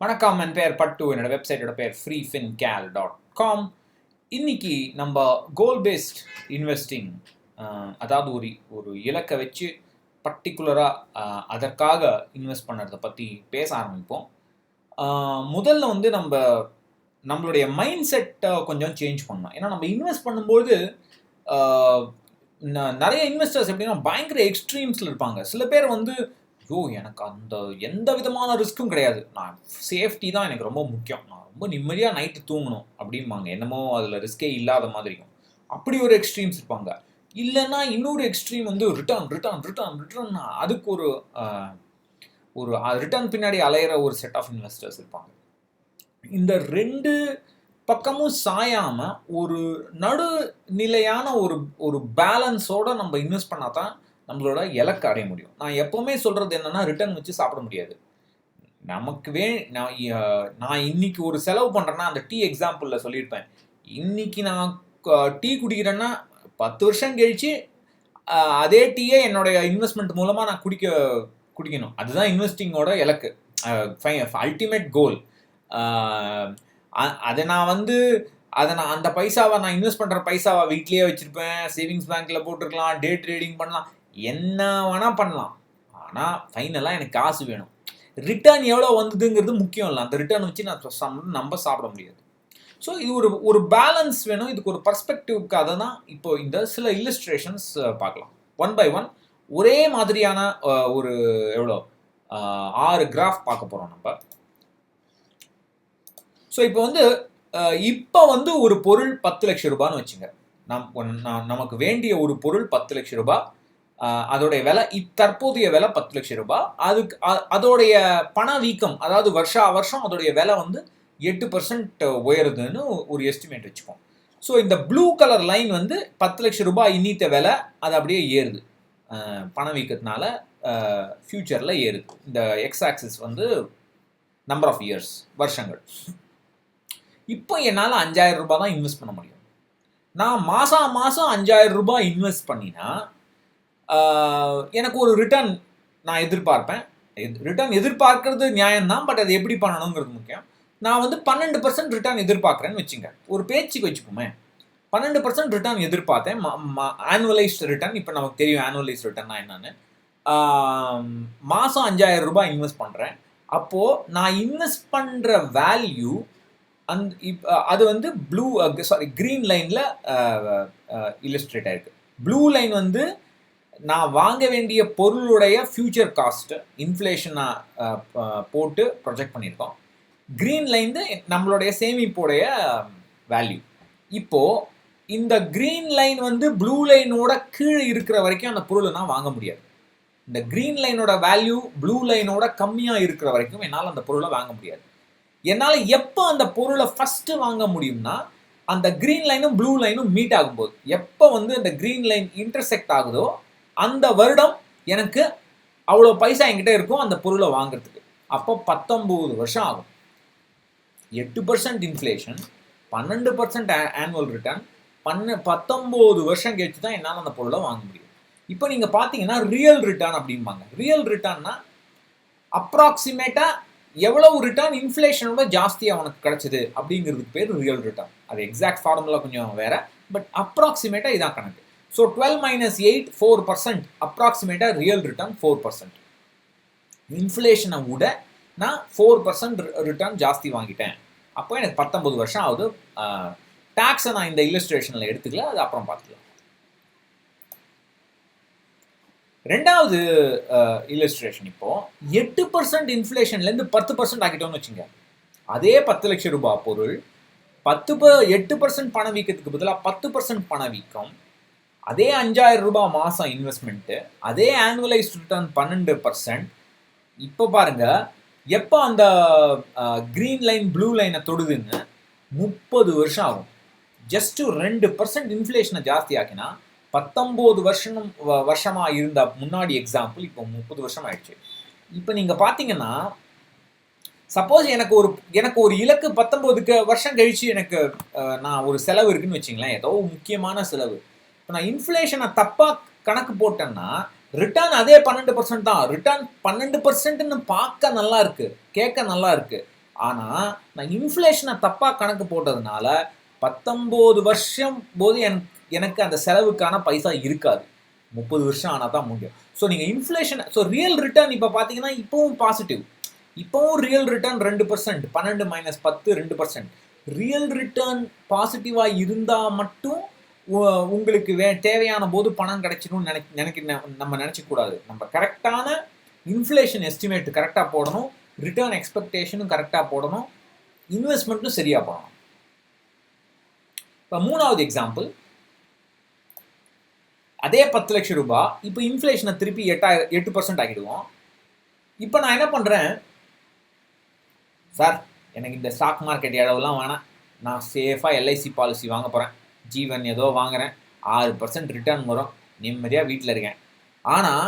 வணக்கம், என் பேர் பட்டு. என்னோட வெப்சைட்டோட பேர் freefincal.com. இன்னைக்கு நம்ம கோல் பேஸ்ட் இன்வெஸ்டிங், அதாவது ஒரு ஒரு இலக்கை வச்சு பர்டிகுலராக அதற்காக இன்வெஸ்ட் பண்ணுறதை பற்றி பேச ஆரம்பிப்போம். முதல்ல வந்து நம்மளுடைய மைண்ட் செட்டை கொஞ்சம் சேஞ்ச் பண்ணணும். ஏன்னா நம்ம இன்வெஸ்ட் பண்ணும்போது நிறைய இன்வெஸ்டர்ஸ் எப்படின்னா பயங்கர எக்ஸ்ட்ரீம்ஸில் இருப்பாங்க. சில பேர் வந்து எனக்கு அந்த எந்த விதமான ரிஸ்க்கும் கிடையாது, நான் சேஃப்டி தான் எனக்கு ரொம்ப முக்கியம், நான் ரொம்ப நிம்மதியாக நைட்டு தூங்கணும் அப்படிம்பாங்க. என்னமோ அதில் ரிஸ்கே இல்லாத மாதிரியும் அப்படி ஒரு எக்ஸ்ட்ரீம்ஸ் இருப்பாங்க. இல்லைன்னா இன்னொரு எக்ஸ்ட்ரீம் வந்து ரிட்டர்ன் ரிட்டர்ன் ரிட்டர்ன் ரிட்டர்ன் அதுக்கு ஒரு ரிட்டர்ன் பின்னாடி அலையிற ஒரு செட் ஆஃப் இன்வெஸ்டர்ஸ் இருப்பாங்க. இந்த ரெண்டு பக்கமும் சாயாமல் ஒரு நடுநிலையான ஒரு பேலன்ஸோடு நம்ம இன்வெஸ்ட் பண்ணால் தான் நம்மளோட இலக்கு அடைய முடியும். நான் எப்போவுமே சொல்கிறது என்னென்னா, ரிட்டர்ன் வச்சு சாப்பிட முடியாது. நமக்கு நான் இன்னைக்கு ஒரு செலவு பண்ணுறேன்னா, அந்த டீ எக்ஸாம்பிளில் சொல்லியிருப்பேன். இன்னைக்கு நான் டீ குடிக்கிறேன்னா 10 வருஷம் கழிச்சு அதே டீயை என்னுடைய இன்வெஸ்ட்மெண்ட் மூலமாக நான் குடிக்கணும். அதுதான் இன்வெஸ்டிங்கோட இலக்கு, அல்டிமேட் கோல். அதை நான் அந்த பைசாவை நான் இன்வெஸ்ட் பண்ணுற பைசாவை வீட்லேயே வச்சுருப்பேன், சேவிங்ஸ் பேங்க்கில் போட்டிருக்கலாம், டே ட்ரேடிங் பண்ணலாம், என்ன வேணால் பண்ணலாம். ஆனால் ஃபைனலாக எனக்கு காசு வேணும். ரிட்டர்ன் எவ்வளோ வந்ததுங்கிறது முக்கியம் இல்லை. அந்த ரிட்டர்ன் வச்சு நம்ம சாப்பிட முடியாது. ஸோ இது ஒரு பேலன்ஸ் வேணும். இதுக்கு ஒரு பர்ஸ்பெக்டிவ்க்காக தான் இப்போ இந்த சில இல்லஸ்ட்ரேஷன்ஸ் பார்க்கலாம். 1 by 1 ஒரே மாதிரியான ஒரு 6 கிராஃப் பார்க்க போகிறோம் நம்ம. ஸோ இப்போ ஒரு பொருள் 10 லட்சம் ரூபான்னு வச்சுங்க. நமக்கு வேண்டிய ஒரு பொருள் 10 லட்சம் ரூபாய். அதோடைய விலை தற்போதைய விலை 10 லட்சம் ரூபாய். அதோடைய பணவீக்கம், அதாவது வருஷம் அதோடைய விலை 8% உயருதுன்னு ஒரு எஸ்டிமேட் வச்சுப்போம். ஸோ இந்த ப்ளூ கலர் லைன் 10 லட்சம் ரூபாய் இன்னித்த விலை, அது அப்படியே ஏறுது. பணவீக்கத்தினால ஃபியூச்சரில் ஏறுது. இந்த X axis number of years, வருஷங்கள். இப்போ என்னால் 5000 ரூபாய் தான் இன்வெஸ்ட் பண்ண முடியும். நான் மாதம் 5000 ரூபாய் இன்வெஸ்ட் பண்ணினா எனக்கு ஒரு ரிட்டர்ன் நான் எதிர்பார்ப்பேன். ரிட்டர்ன் எதிர்பார்க்கறது நியாயம்தான், பட் அது எப்படி பண்ணணுங்கிறது முக்கியம். நான் 12% ரிட்டர்ன் எதிர்பார்க்குறேன்னு வச்சுங்க. ஒரு பேச்சுக்கு வச்சுப்போமே, 12% ரிட்டர்ன் எதிர்பார்த்தேன், ஆனுவலைஸ்ட் ரிட்டர்ன். இப்போ நமக்கு தெரியும் ஆனுவலைஸ்ட் ரிட்டர்ன்னா என்னன்னு. மாதம் 5000 ரூபாய் இன்வெஸ்ட் பண்ணுறேன். அப்போது நான் இன்வெஸ்ட் பண்ணுற வேல்யூ அது க்ரீன் லைனில் இல்லஸ்ட்ரேட் ஆயிருக்கு. ப்ளூ லைன் நான் வாங்க வேண்டிய பொருளுடைய ஃபியூச்சர் காஸ்ட்டு இன்ஃப்ளேஷனை போட்டு ப்ரொஜெக்ட் பண்ணியிருக்கோம். க்ரீன் லைன் நம்மளுடைய சேமிப்புடைய வேல்யூ. இப்போது இந்த க்ரீன் லைன் ப்ளூ லைனோட கீழே இருக்கிற வரைக்கும் அந்த பொருளை நான் வாங்க முடியாது. இந்த க்ரீன் லைனோட வேல்யூ ப்ளூ லைனோட கம்மியாக இருக்கிற வரைக்கும் என்னால் அந்த பொருளை வாங்க முடியாது. என்னால் எப்போ அந்த பொருளை ஃபஸ்ட்டு வாங்க முடியும்னா, அந்த க்ரீன் லைனும் ப்ளூ லைனும் மீட் ஆகும்போது. எப்போ அந்த க்ரீன் லைன் இன்டர்செக்ட் ஆகுதோ அந்த வருடம் எனக்கு அவ்வளோ பைசா என்கிட்ட இருக்கும் அந்த பொருளை வாங்குறதுக்கு. அப்போ 19 வருஷம் ஆகும். 8% இன்ஃப்ளேஷன், 12% ஆனுவல் ரிட்டர்ன், 19 வருஷம் கழிச்சு தான் என்னால் அந்த பொருளை வாங்க முடியும். இப்போ நீங்கள் பார்த்தீங்கன்னா ரியல் ரிட்டர்ன் அப்படிம்பாங்க. ரியல் ரிட்டர்ன்னா அப்ராக்சிமேட்டாக எவ்வளவு ரிட்டர்ன் இன்ஃப்ளேஷனோட ஜாஸ்தியாக அவனுக்கு கிடைச்சது அப்படிங்கிறதுக்கு பேர் ரியல் ரிட்டர்ன். அது எக்ஸாக்ட் ஃபார்முலா கொஞ்சம் வேறு, பட் அப்ராக்சிமேட்டாக இதான் கணக்கு. ஸோ 12 - 8 4%, அப்ராக்சிமேட்டாக ரியல் ரிட்டர்ன் 4%. இன்ஃப்ளேஷனை விட நான் 4% ரிட்டர்ன் ஜாஸ்தி வாங்கிட்டேன். அப்போ எனக்கு 19 வருஷம் ஆகுது. டேக்ஸை நான் இந்த இல்லஸ்ட்ரேஷனில் எடுத்துக்கல, அது அப்புறம் பார்த்துக்கலாம். ரெண்டாவது இல்லஸ்ட்ரேஷன், இப்போது 8% இன்ஃப்ளேஷன்லேருந்து 10% ஆக்கிட்டோன்னு வச்சுங்க. அதே 10 லட்சம் ரூபாய் பொருள் 8% பணவீக்கத்துக்கு பதிலாக 10% பணவீக்கம், அதே 5000 ரூபாய் மாதம் இன்வெஸ்ட்மெண்ட்டு, அதே ஆனுவலைஸ்ட் ரிட்டர்ன் 12%. இப்போ பாருங்கள், எப்போ அந்த க்ரீன் லைன் ப்ளூ லைனை தொடுதுன்னு 30 வருஷம் ஆகும். ஜஸ்ட்டு 2% இன்ஃப்ளேஷனை ஜாஸ்தி ஆக்கினா 19 வருஷமாக இருந்த முன்னாடி எக்ஸாம்பிள் இப்போ 30 வருஷம் ஆயிடுச்சு. இப்போ நீங்கள் பார்த்தீங்கன்னா, சப்போஸ் எனக்கு ஒரு இலக்கு 19 வருஷம் கழிச்சு எனக்கு நான் ஒரு செலவு இருக்குன்னு வச்சிங்களேன், ஏதோ முக்கியமான செலவு. இப்போ நான் இன்ஃப்ளேஷனை தப்பாக கணக்கு போட்டேன்னா ரிட்டர்ன் அதே 12% தான். ரிட்டர்ன் 12%ன்னு பார்க்க நல்லா இருக்கு, கேட்க நல்லா இருக்கு. ஆனால் நான் இன்ஃப்ளேஷனை தப்பாக கணக்கு போட்டதுனால 19 வருஷம் போது எனக்கு அந்த செலவுக்கான பைசா இருக்காது. 30 வருஷம் ஆனால் தான் முடியும். ஸோ நீங்கள் இன்ஃப்ளேஷன், ஸோ ரியல் ரிட்டர்ன் இப்போ பார்த்தீங்கன்னா இப்போவும் பாசிட்டிவ். இப்போவும் ரியல் ரிட்டர்ன் 2%, 12 - 10 2%. ரியல் ரிட்டர்ன் பாசிட்டிவாக இருந்தால் மட்டும் உங்களுக்கு தேவையான போது பணம் கிடைச்சிடும்னு நம்ம நினச்சிக்கூடாது. நம்ம கரெக்டான இன்ஃப்ளேஷன் எஸ்டிமேட் கரெக்டாக போடணும், ரிட்டர்ன் எக்ஸ்பெக்டேஷனும் கரெக்டாக போடணும், இன்வெஸ்ட்மெண்ட்டும் சரியாக போடணும். இப்போ 3வது எக்ஸாம்பிள், அதே 10 லட்சம் ரூபாய் இப்போ இன்ஃப்ளேஷனை திருப்பி 8% ஆக்கிடுவோம். இப்போ நான் என்ன பண்ணுறேன், சார் எனக்கு இந்த ஸ்டாக் மார்க்கெட் இடவுலாம் வேணாம், நான் சேஃபாக எல்ஐசி பாலிசி வாங்க போகிறேன், ஜீவன் ஏதோ வாங்குகிறேன், 6% ரிட்டர்ன் வரும், நிம்மதியாக வீட்டில் இருக்கேன். ஆனால்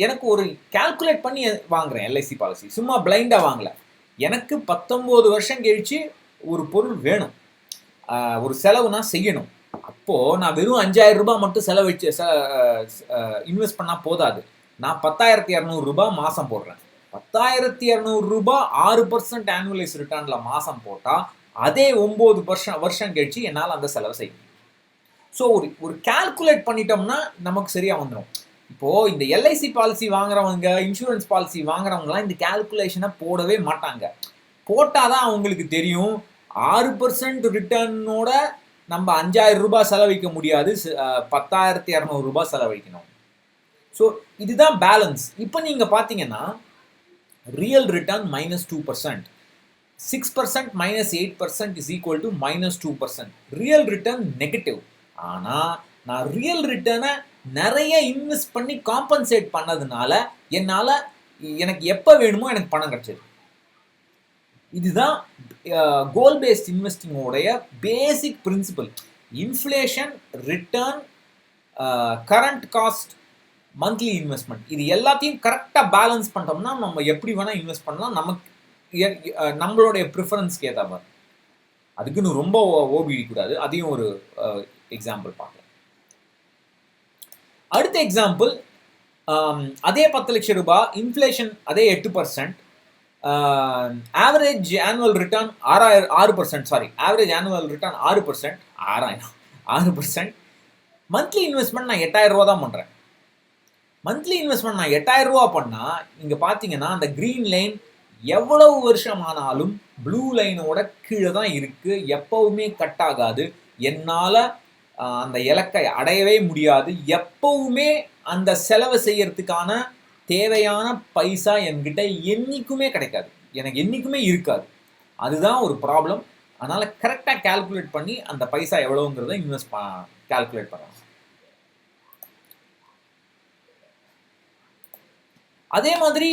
எனக்கு ஒரு கால்குலேட் பண்ணி வாங்குகிறேன் எல்ஐசி பாலிசி, சும்மா பிளைண்டாக வாங்கலை. எனக்கு 19 வருஷம் கழிச்சு ஒரு பொருள் வேணும், ஒரு செலவு நான் செய்யணும். அப்போது நான் வெறும் 5000 ரூபாய் மட்டும் செலவழிச்சு இன்வெஸ்ட் பண்ணால் போதாது. நான் 10,200 ரூபாய் மாதம் போடுறேன். 10,200 ரூபாய் 6% ஆனுவலைஸ் ரிட்டர்னில் மாதம் போட்டால் அதே 9 வருஷம் கழிச்சு என்னால் அந்த செலவு செய்ய முடியும். ஸோ ஒரு கால்குலேட் பண்ணிட்டோம்னா நமக்கு சரியாக வந்துடும். இப்போது இந்த எல்ஐசி பாலிசி வாங்குறவங்க, இன்சூரன்ஸ் பாலிசி வாங்குறவங்கலாம் இந்த கால்குலேஷனை போடவே மாட்டாங்க. போட்டால் தான் அவங்களுக்கு தெரியும் 6% ரிட்டர்னோட நம்ம 5000 ரூபாய் செலவழிக்க முடியாது, 10,200 ரூபாய் செலவழிக்கணும். ஸோ இதுதான் பேலன்ஸ். இப்போ நீங்கள் பார்த்தீங்கன்னா real return -2%, 6% - 8% is equal to -2%. Real return negative. ஆனால் நான் ரியல் ரிட்டர்னை நிறைய இன்வெஸ்ட் பண்ணி காம்பன்சேட் பண்ணதுனால எனக்கு எப்போ வேணுமோ எனக்கு பணம் கிடைச்சது. இதுதான் கோல் பேஸ்ட் இன்வெஸ்டிங்கோடைய basic principle. Inflation, return, current cost, monthly investment, இது எல்லாத்தையும் கரெக்டாக பேலன்ஸ் பண்ணிட்டோம்னா நம்ம எப்படி வேணால் இன்வெஸ்ட் பண்ணலாம், நம்மளுடைய ப்ரிஃபரன்ஸ்க்கு ஏற்ற மாதிரி. அதுக்குன்னு ரொம்ப ஓபிடிக்கூடாது. அதையும் ஒரு எக்ஸாம்பிள் பார்க்கலாம். அடுத்த எக்ஸாம்பிள், அதே 10 லட்சம் ரூபாய், இன்ஃப்ளேஷன் அதே 8%, average annual return 6%, average annual return 6%, monthly investment நான் 8,000 ரூபா தான் பண்ணுறேன். மந்த்லி இன்வெஸ்ட்மெண்ட் நான் 8,000 ரூபா பண்ணால் இங்கே பார்த்தீங்கன்னா அந்த க்ரீன் லைன் எவ்வளவு வருஷம் ஆனாலும் ப்ளூ லைனோட கீழே தான் இருக்குது, எப்பவுமே கட் ஆகாது. என்னால் அந்த இலக்கை அடையவே முடியாது. எப்பவுமே அந்த செலவு செய்யறதுக்கான தேவையான பைசா என்கிட்ட என்றைக்குமே கிடைக்காது, எனக்கு என்றைக்குமே இருக்காது. அதுதான் ஒரு ப்ராப்ளம். அதனால் கரெக்டாக கால்குலேட் பண்ணி அந்த பைசா எவ்வளோங்கிறத கால்குலேட் பண்ணலாம். அதே மாதிரி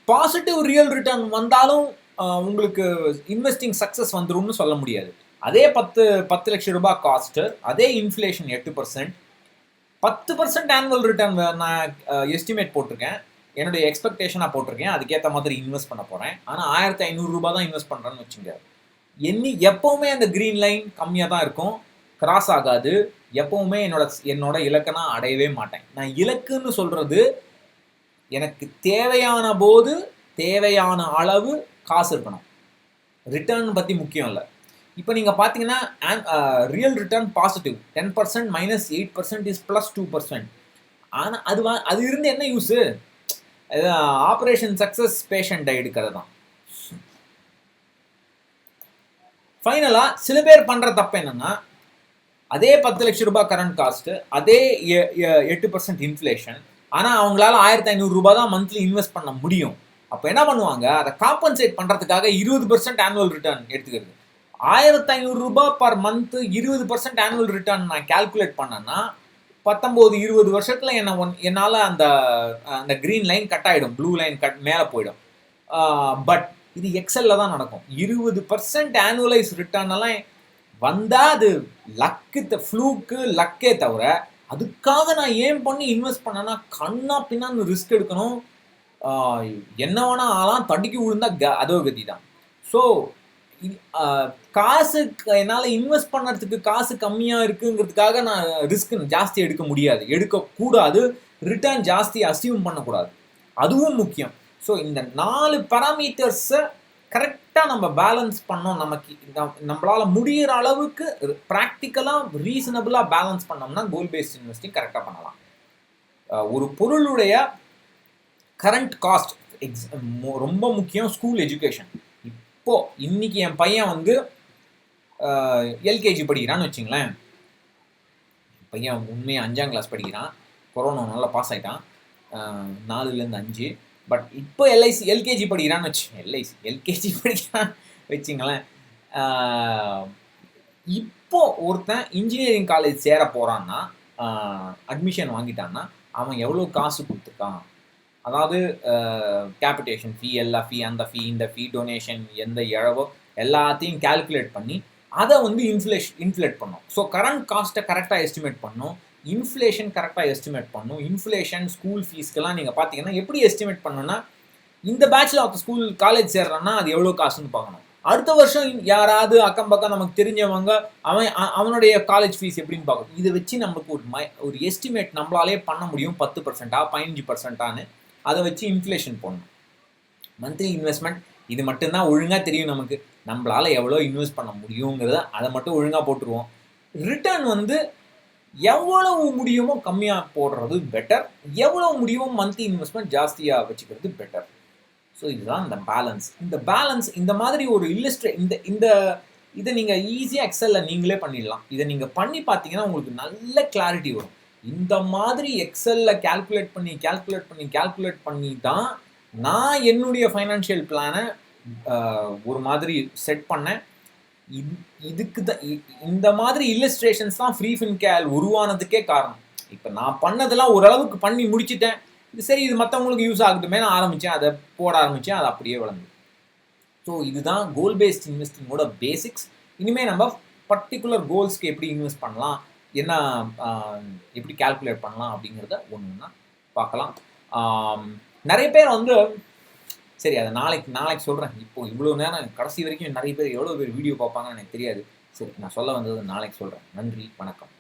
பாசிட்டிவ் ரியல் ரிட்டர்ன் வந்தாலும் உங்களுக்கு இன்வெஸ்டிங் சக்ஸஸ் வந்துரும்னு சொல்ல முடியாது. அதே 10 லட்சம் ரூபாய் காஸ்ட்டு, அதே இன்ஃப்ளேஷன் 8%, 10% ஆனுவல் ரிட்டர்ன் நான் எஸ்டிமேட் போட்டிருக்கேன், என்னுடைய எக்ஸ்பெக்டேஷனாக போட்டிருக்கேன், அதுக்கேற்ற மாதிரி இன்வெஸ்ட் பண்ண போகிறேன். ஆனால் 1,500 ரூபாய் தான் இன்வெஸ்ட் பண்ணுறேன்னு வச்சுங்க. எப்போவுமே அந்த க்ரீன் லைன் கம்மியாக தான் இருக்கும், கிராஸ் ஆகாது. எப்போவுமே என்னோட இலக்கை நான் அடையவே மாட்டேன். நான் இலக்குன்னு சொல்கிறது எனக்கு தேவையான போது தேவையான அளவு காசு இருக்கணும். ரிட்டர்ன் பற்றி முக்கியம் இல்லை. இப்போ நீங்கள் பார்த்தீங்கன்னா ரியல் ரிட்டர்ன் பாசிட்டிவ் 10% - 8% இஸ் +2%. ஆனால் அது இருந்து என்ன யூஸு? ஆப்ரேஷன் சக்ஸஸ் பேஷண்ட்டை எடுக்கிறது தான். ஃபைனலாக சில பேர் பண்ணுற தப்பு என்னென்னா, அதே 10 லட்சம் ரூபாய் கரண்ட் காஸ்ட்டு, அதே 8% இன்ஃப்ளேஷன், ஆனால் அவங்களால 1,500 ரூபாய் தான் மந்த்லி இன்வெஸ்ட் பண்ண முடியும். அப்போ என்ன பண்ணுவாங்க, அதை காம்பன்சேட் பண்ணுறதுக்காக 20% ஆனுவல் ரிட்டர்ன் எடுத்துக்கிறது. 1,500 ரூபாய் பர் மந்த்து 20% ஆனுவல் ரிட்டர்ன் நான் கால்குலேட் பண்ணேன்னா 19-20 வருஷத்தில் என்னால் அந்த க்ரீன் லைன் கட் ஆகிடும், ப்ளூ லைன் மேலே போயிடும். பட் இது எக்ஸலில் தான் நடக்கும். 20% ஆனுவலைஸ் ரிட்டர்ன் எல்லாம் வந்தால் அது ஃப்ளூக்கு லக்கே தவிர, அதுக்காக நான் ஏன் பண்ணி இன்வெஸ்ட் பண்ணேன்னா கண்ணா பின்னான்னு ரிஸ்க் எடுக்கணும், என்ன வேணா ஆலாம், தடுக்கி விழுந்தா அதோ கதி தான். ஸோ காசு என்னால் இன்வெஸ்ட் பண்ணுறதுக்கு காசு கம்மியாக இருக்குங்கிறதுக்காக நான் ரிஸ்க் ஜாஸ்தி எடுக்கக்கூடாது, ரிட்டர்ன் ஜாஸ்தி அசியூம் பண்ணக்கூடாது, அதுவும் முக்கியம். ஸோ இந்த 4 பாராமீட்டர்ஸை கரெக்டாக நம்ம பேலன்ஸ் பண்ணோம், நமக்கு நம்மளால் முடிகிற அளவுக்கு ப்ராக்டிக்கலாக ரீசனபிளாக பேலன்ஸ் பண்ணோம்னா கோல் பேஸ்ட் இன்வெஸ்டிங் கரெக்டாக பண்ணலாம். ஒரு பொருளுடைய கரண்ட் காஸ்ட் ரொம்ப முக்கியம். School education. இன்னைக்கு என் பையன் வந்து எல்கேஜி படிக்கிறான்னு வச்சுங்களேன். பையன் உண்மையாக 5ஆம் கிளாஸ் படிக்கிறான். கொரோனா நல்லா பாஸ் ஆகிட்டான், 4லேருந்து 5. பட் இப்போ எல்கேஜி படிக்கிறான்னு எல்கேஜி படிக்கிறான் வச்சுங்களேன். இப்போ ஒருத்தன் இன்ஜினியரிங் காலேஜ் சேர போகிறான்னா, அட்மிஷன் வாங்கிட்டான்னா அவன் எவ்வளோ காசு கொடுத்துருக்கான், அதாவது கேபிட்டேஷன் ஃபீ, எல்லா ஃபீ, அந்த ஃபீ, இந்த ஃபீ, டொனேஷன், எந்த இழவோ எல்லாத்தையும் கால்குலேட் பண்ணி அதை வந்து இன்ஃப்ளேட் பண்ணும். ஸோ கரண்ட் காஸ்ட்டை கரெக்டாக எஸ்டிமேட் பண்ணும், இன்ஃப்ளேஷன் கரெக்டாக எஸ்டிமேட் பண்ணும். இன்ஃப்ளேஷன் ஸ்கூல் ஃபீஸ்க்கெல்லாம் நீங்கள் பார்த்தீங்கன்னா எப்படி எஸ்டிமேட் பண்ணணும்னா, இந்த பேட்சில் ஒருத்த ஸ்கூல் காலேஜ் சேர்றான்னா அது எவ்வளோ காசுன்னு பார்க்கணும். அடுத்த வருஷம் யாராவது அக்கம் பக்கம் நமக்கு தெரிஞ்சவங்க அவனுடைய காலேஜ் ஃபீஸ் எப்படின்னு பார்க்கணும். இதை வச்சு நமக்கு ஒரு எஸ்டிமேட் நம்மளாலே பண்ண முடியும். 10%, 15%. அதை வச்சு இன்ஃப்ளேஷன் போடணும். மந்த்லி இன்வெஸ்ட்மெண்ட் இது மட்டும்தான் ஒழுங்காக தெரியும் நமக்கு. நம்மளால் எவ்வளோ இன்வெஸ்ட் பண்ண முடியுங்கிறத அதை மட்டும் ஒழுங்காக போட்டுருவோம். ரிட்டர்ன் வந்து எவ்வளவு முடியுமோ கம்மியாக போடுறது பெட்டர், எவ்வளோ முடியுமோ மந்த்லி இன்வெஸ்ட்மெண்ட் ஜாஸ்தியாக வச்சுக்கிறது பெட்டர். ஸோ இதுதான் இந்த பேலன்ஸ். இந்த மாதிரி ஒரு இதை நீங்கள் ஈஸியாக எக்ஸலில் நீங்களே பண்ணிடலாம். இதை நீங்கள் பண்ணி பார்த்தீங்கன்னா உங்களுக்கு நல்ல கிளாரிட்டி வரும். இந்த மாதிரி எக்ஸலில் கால்குலேட் பண்ணி தான் நான் என்னுடைய ஃபைனான்ஷியல் பிளானை ஒரு மாதிரி செட் பண்ணேன். இதுக்கு தான் இந்த மாதிரி இல்லஸ்ட்ரேஷன்ஸ் தான் ஃப்ரீஃபின்கேல் உருவானதுக்கே காரணம். இப்போ நான் பண்ணதெல்லாம் ஓரளவுக்கு பண்ணி முடிச்சுட்டேன். சரி, இது மற்றவங்களுக்கு யூஸ் ஆகட்டுமே நான் ஆரம்பித்தேன், அதை போட ஆரம்பித்தேன், அது அப்படியே வளர்ந்து. ஸோ இதுதான் கோல் பேஸ்ட் இன்வெஸ்டிங்கோட பேசிக்ஸ். இனிமேல் நம்ம பர்டிகுலர் கோல்ஸ்க்கு எப்படி இன்வெஸ்ட் பண்ணலாம், என்ன எப்படி கால்குலேட் பண்ணலாம் அப்படிங்கிறத ஒன்றுன்னா பார்க்கலாம். நிறைய பேர் வந்து சரி அதை நாளைக்கு சொல்கிறேன். இப்போ இவ்வளோ நேரம் கடைசி வரைக்கும் நிறைய பேர் எவ்வளோ பேர் வீடியோ பார்ப்பாங்கன்னு எனக்கு தெரியாது. சரி, நான் சொல்ல வந்தது நாளைக்கு சொல்கிறேன். நன்றி, வணக்கம்.